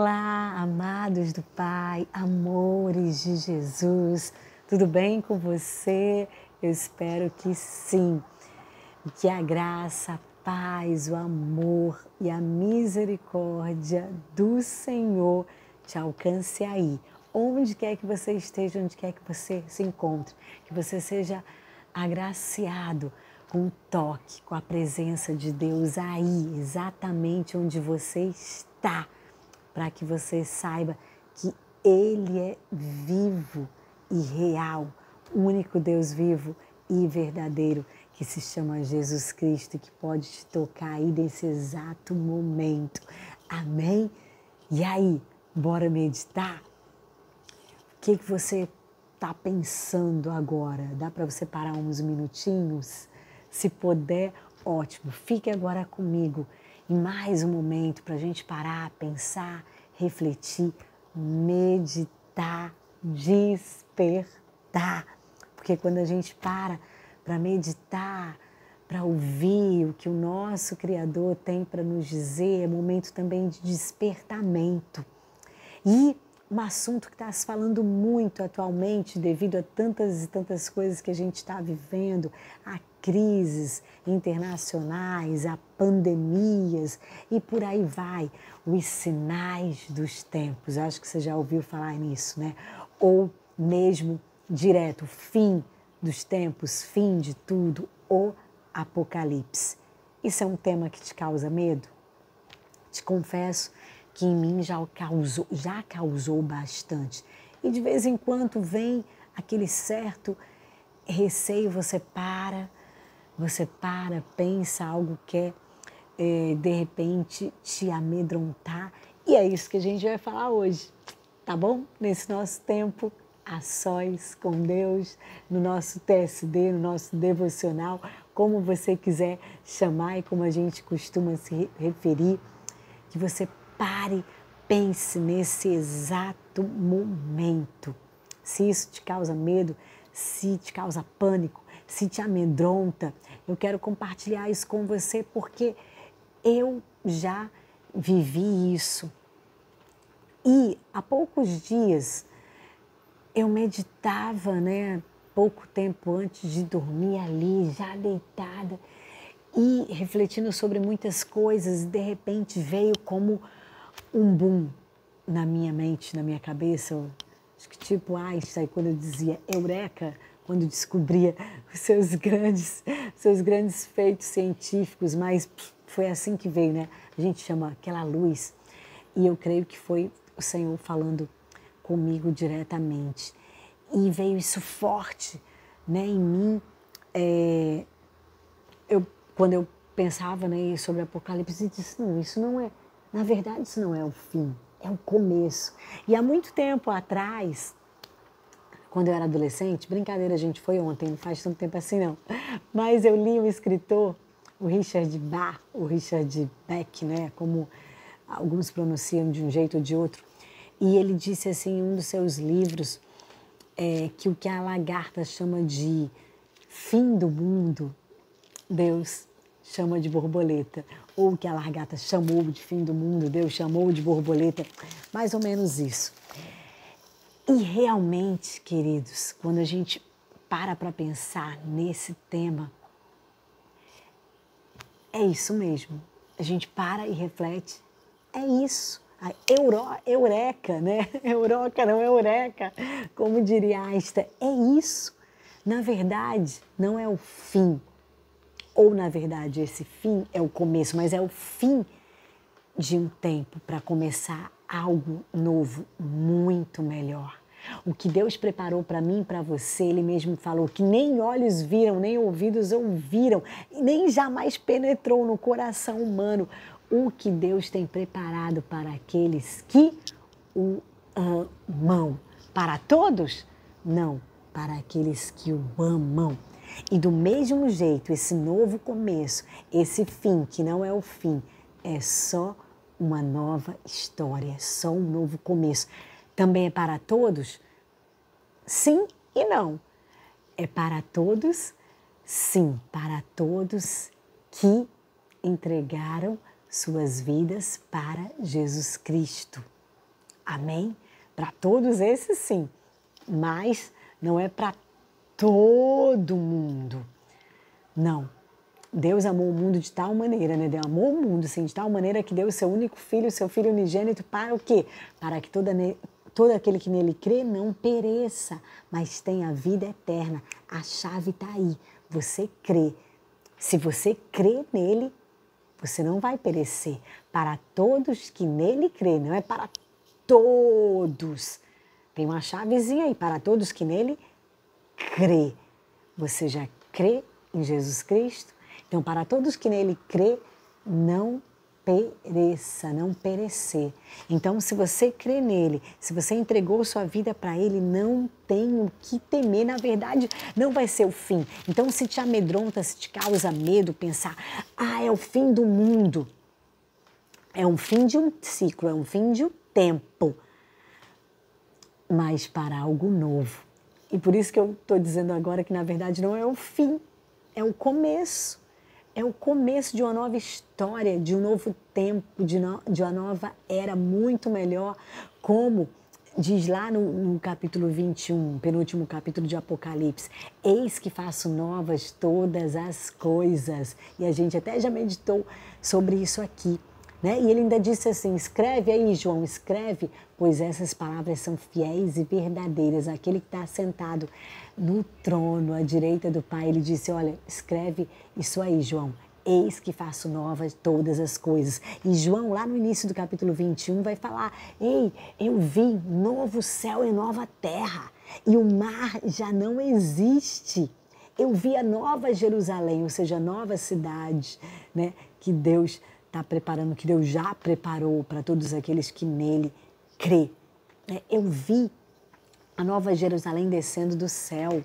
Olá, amados do Pai, amores de Jesus, tudo bem com você? Eu espero que sim, que a graça, a paz, o amor e a misericórdia do Senhor te alcance aí, onde quer que você esteja, onde quer que você se encontre, que você seja agraciado com o toque, com a presença de Deus aí, exatamente onde você está, para que você saiba que Ele é vivo e real, o único Deus vivo e verdadeiro, que se chama Jesus Cristo e que pode te tocar aí nesse exato momento. Amém? E aí, bora meditar? O que você está pensando agora? Dá para você parar uns minutinhos? Se puder, ótimo. Fique agora comigo em mais um momento para a gente parar, pensar, refletir, meditar, despertar. Porque quando a gente para meditar, para ouvir o que o nosso Criador tem para nos dizer, é momento também de despertamento. E um assunto que está se falando muito atualmente devido a tantas e tantas coisas que a gente está vivendo, a crises internacionais, a pandemias e por aí vai, os sinais dos tempos. Acho que você já ouviu falar nisso, né? Ou mesmo direto, fim dos tempos, fim de tudo, o apocalipse. Isso é um tema que te causa medo? Te confesso que em mim já causou bastante. E de vez em quando vem aquele certo receio, você para, pensa, algo quer de repente te amedrontar. E é isso que a gente vai falar hoje, tá bom? Nesse nosso tempo a sós com Deus, no nosso TSD, no nosso devocional, como você quiser chamar e como a gente costuma se referir, que você pare, pense nesse exato momento. Se isso te causa medo, se te causa pânico, se te amedronta, eu quero compartilhar isso com você porque eu já vivi isso. E há poucos dias eu meditava, né, pouco tempo antes de dormir ali, já deitada, e refletindo sobre muitas coisas, de repente veio como um boom na minha mente, na minha cabeça. Acho que tipo Einstein, quando eu dizia eureka, quando descobria os seus grandes feitos científicos, mas foi assim que veio, né? A gente chama aquela luz. E eu creio que foi o Senhor falando comigo diretamente. E veio isso forte, né, em mim. Quando eu pensava, né, sobre Apocalipse, eu disse, não, isso não é, na verdade isso não é o fim, é o começo. E há muito tempo atrás, quando eu era adolescente, brincadeira, gente, foi ontem, não faz tanto tempo assim não, mas eu li um escritor, o Richard Beck, né, como alguns pronunciam de um jeito ou de outro, e ele disse assim em um dos seus livros, que o que a lagarta chama de fim do mundo, Deus chama de borboleta. Ou o que a lagarta chamou de fim do mundo, Deus chamou de borboleta. Mais ou menos isso. E realmente, queridos, quando a gente para pensar nesse tema, é isso mesmo. A gente para e reflete. É isso. A eureka, né? Euroca não, eureka, como diria Einstein. É isso. Na verdade, não é o fim. Ou, na verdade, esse fim é o começo, mas é o fim de um tempo para começar algo novo, muito melhor. O que Deus preparou para mim e para você, Ele mesmo falou que nem olhos viram, nem ouvidos ouviram, nem jamais penetrou no coração humano o que Deus tem preparado para aqueles que o amam. Para todos? Não, para aqueles que o amam. E do mesmo jeito, esse novo começo, esse fim, que não é o fim, é só uma nova história, é só um novo começo. Também é para todos? Sim e não. É para todos? Sim, para todos que entregaram suas vidas para Jesus Cristo. Amém? Para todos esses, sim. Mas não é para todo mundo. Não. Deus amou o mundo de tal maneira, né? Deus amou o mundo, sim, de tal maneira que deu o seu único filho, o seu filho unigênito, para o quê? Para que todo aquele que nele crê não pereça, mas tenha vida eterna. A chave está aí. Você crê. Se você crê nele, você não vai perecer. Para todos que nele crê, não é para todos. Tem uma chavezinha aí, para todos que nele crê. Você já crê em Jesus Cristo? Então, para todos que nele crê, não pereça, não perecer. Então, se você crê nele, se você entregou sua vida para ele, não tem o que temer. Na verdade, não vai ser o fim. Então, se te amedronta, se te causa medo, pensar, é o fim do mundo. É um fim de um ciclo, é um fim de um tempo. Mas para algo novo. E por isso que eu estou dizendo agora que, na verdade, não é o fim, é o começo. É o começo de uma nova história, de um novo tempo, de uma nova era muito melhor, como diz lá no capítulo 21, penúltimo capítulo de Apocalipse, eis que faço novas todas as coisas. E a gente até já meditou sobre isso aqui. Né? E ele ainda disse assim, escreve aí, João, escreve, pois essas palavras são fiéis e verdadeiras. Aquele que está sentado no trono, à direita do Pai, ele disse, olha, escreve isso aí, João. Eis que faço novas todas as coisas. E João, lá no início do capítulo 21, vai falar, ei, eu vi novo céu e nova terra, e o mar já não existe. Eu vi a nova Jerusalém, ou seja, a nova cidade, né, que Deus está preparando, que Deus já preparou para todos aqueles que nele crê. Eu vi a nova Jerusalém descendo do céu,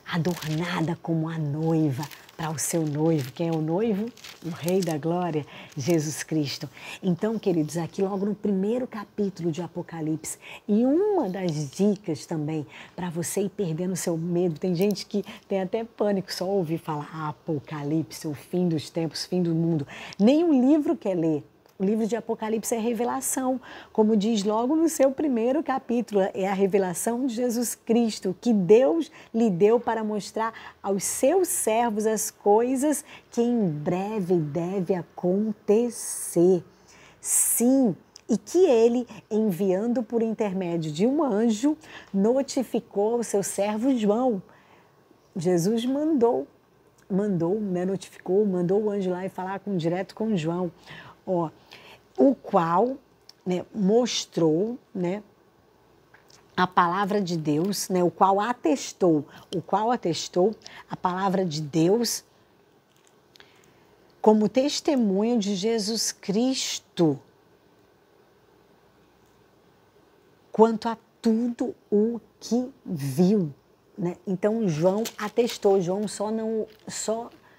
adornada como a noiva para o seu noivo. Quem é o noivo? O Rei da Glória, Jesus Cristo. Então, queridos, aqui logo no primeiro capítulo de Apocalipse, e uma das dicas também para você ir perdendo o seu medo, tem gente que tem até pânico só ouvir falar Apocalipse, o fim dos tempos, fim do mundo. Nem o livro quer ler. O livro de Apocalipse é revelação, como diz logo no seu primeiro capítulo, é a revelação de Jesus Cristo, que Deus lhe deu para mostrar aos seus servos as coisas que em breve deve acontecer. Sim, e que ele, enviando por intermédio de um anjo, notificou ao seu servo João. Jesus mandou, né, notificou, mandou o anjo lá e falar direto com João. O qual, né, mostrou, né, a palavra de Deus, né, o qual atestou a palavra de Deus como testemunho de Jesus Cristo quanto a tudo o que viu, né? Então João atestou, João só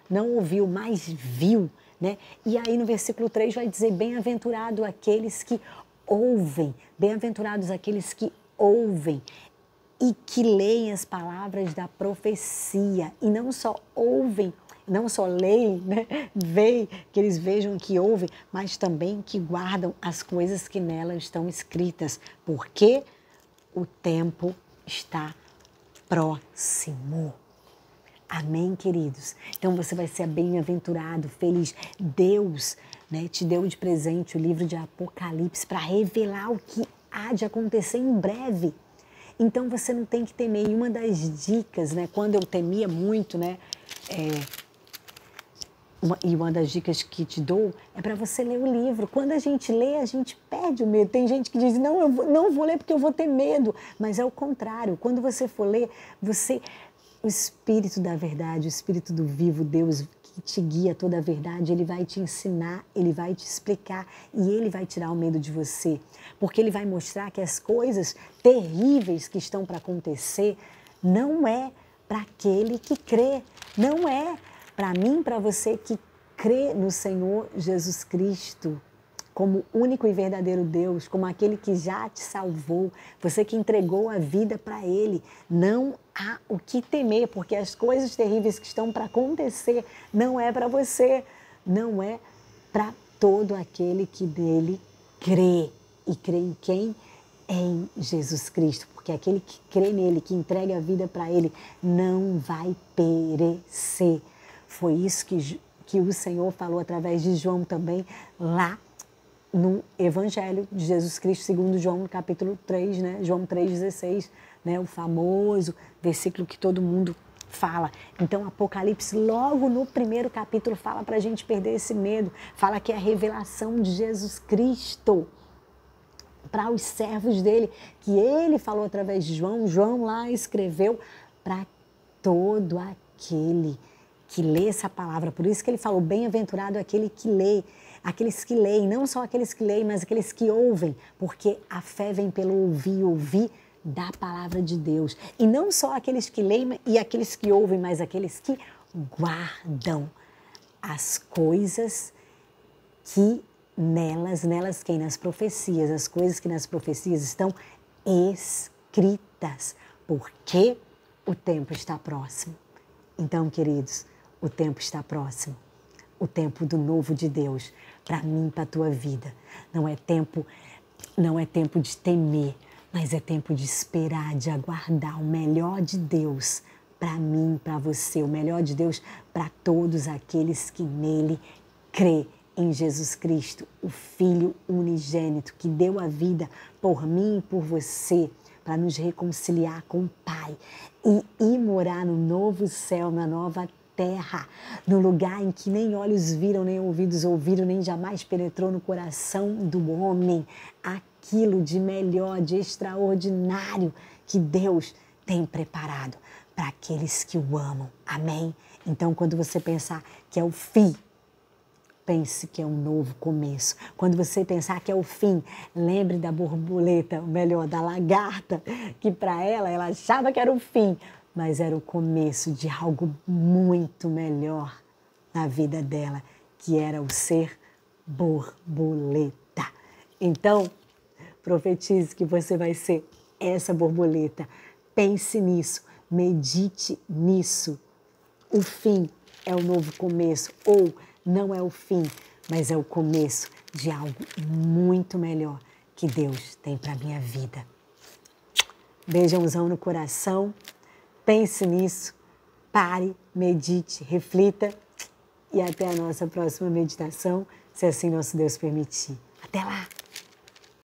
não ouviu, mas viu. Né? E aí no versículo 3 vai dizer, bem-aventurado aqueles que ouvem, bem-aventurados aqueles que ouvem e que leem as palavras da profecia. E não só ouvem, não só leem, né? Veem, que eles vejam que ouvem, mas também que guardam as coisas que nelas estão escritas, porque o tempo está próximo. Amém, queridos? Então você vai ser bem-aventurado, feliz. Deus, né, te deu de presente o livro de Apocalipse para revelar o que há de acontecer em breve. Então você não tem que temer. E uma das dicas, né, quando eu temia muito, né, uma das dicas que te dou é para você ler o livro. Quando a gente lê, a gente perde o medo. Tem gente que diz, não, eu não vou ler porque eu vou ter medo. Mas é o contrário. Quando você for ler, o Espírito da verdade, o Espírito do vivo Deus que te guia toda a verdade, ele vai te ensinar, ele vai te explicar e ele vai tirar o medo de você. Porque ele vai mostrar que as coisas terríveis que estão para acontecer não é para aquele que crê, não é para mim, para você que crê no Senhor Jesus Cristo como único e verdadeiro Deus, como aquele que já te salvou, você que entregou a vida para Ele. Não há o que temer, porque as coisas terríveis que estão para acontecer não é para você, não é para todo aquele que nele crê. E crê em quem? em Jesus Cristo, porque aquele que crê nele, que entrega a vida para ele, não vai perecer. Foi isso que o Senhor falou através de João também, lá no Evangelho de Jesus Cristo, segundo João, no capítulo 3, né? João 3,16, né? O famoso versículo que todo mundo fala. Então, Apocalipse, logo no primeiro capítulo, fala para a gente perder esse medo, fala que é a revelação de Jesus Cristo para os servos dele, que ele falou através de João, João lá escreveu para todo aquele que lê essa palavra. Por isso que ele falou, bem-aventurado aquele que lê, aqueles que leem, não só aqueles que leem, mas aqueles que ouvem, porque a fé vem pelo ouvir da palavra de Deus. E não só aqueles que leem e aqueles que ouvem, mas aqueles que guardam as coisas que nelas quem? Nas profecias, as coisas que nas profecias estão escritas, porque o tempo está próximo. Então, queridos, o tempo está próximo. O tempo do novo de Deus, para mim, para a tua vida. Não é tempo de temer, mas é tempo de esperar, de aguardar o melhor de Deus para mim, para você, o melhor de Deus para todos aqueles que nele crê. Em Jesus Cristo, o Filho unigênito que deu a vida por mim e por você, para nos reconciliar com o Pai e ir morar no novo céu, na nova terra, no lugar em que nem olhos viram, nem ouvidos ouviram, nem jamais penetrou no coração do homem aquilo de melhor, de extraordinário que Deus tem preparado para aqueles que o amam. Amém? Então, quando você pensar que é o fim, pense que é um novo começo. Quando você pensar que é o fim, lembre da borboleta, ou melhor, da lagarta, que para ela achava que era o fim, mas era o começo de algo muito melhor na vida dela, que era o ser borboleta. Então, profetize que você vai ser essa borboleta. Pense nisso, medite nisso. O fim é o novo começo, ou não é o fim, mas é o começo de algo muito melhor que Deus tem para a minha vida. Beijãozão no coração, pense nisso, pare, medite, reflita e até a nossa próxima meditação, se assim nosso Deus permitir. Até lá!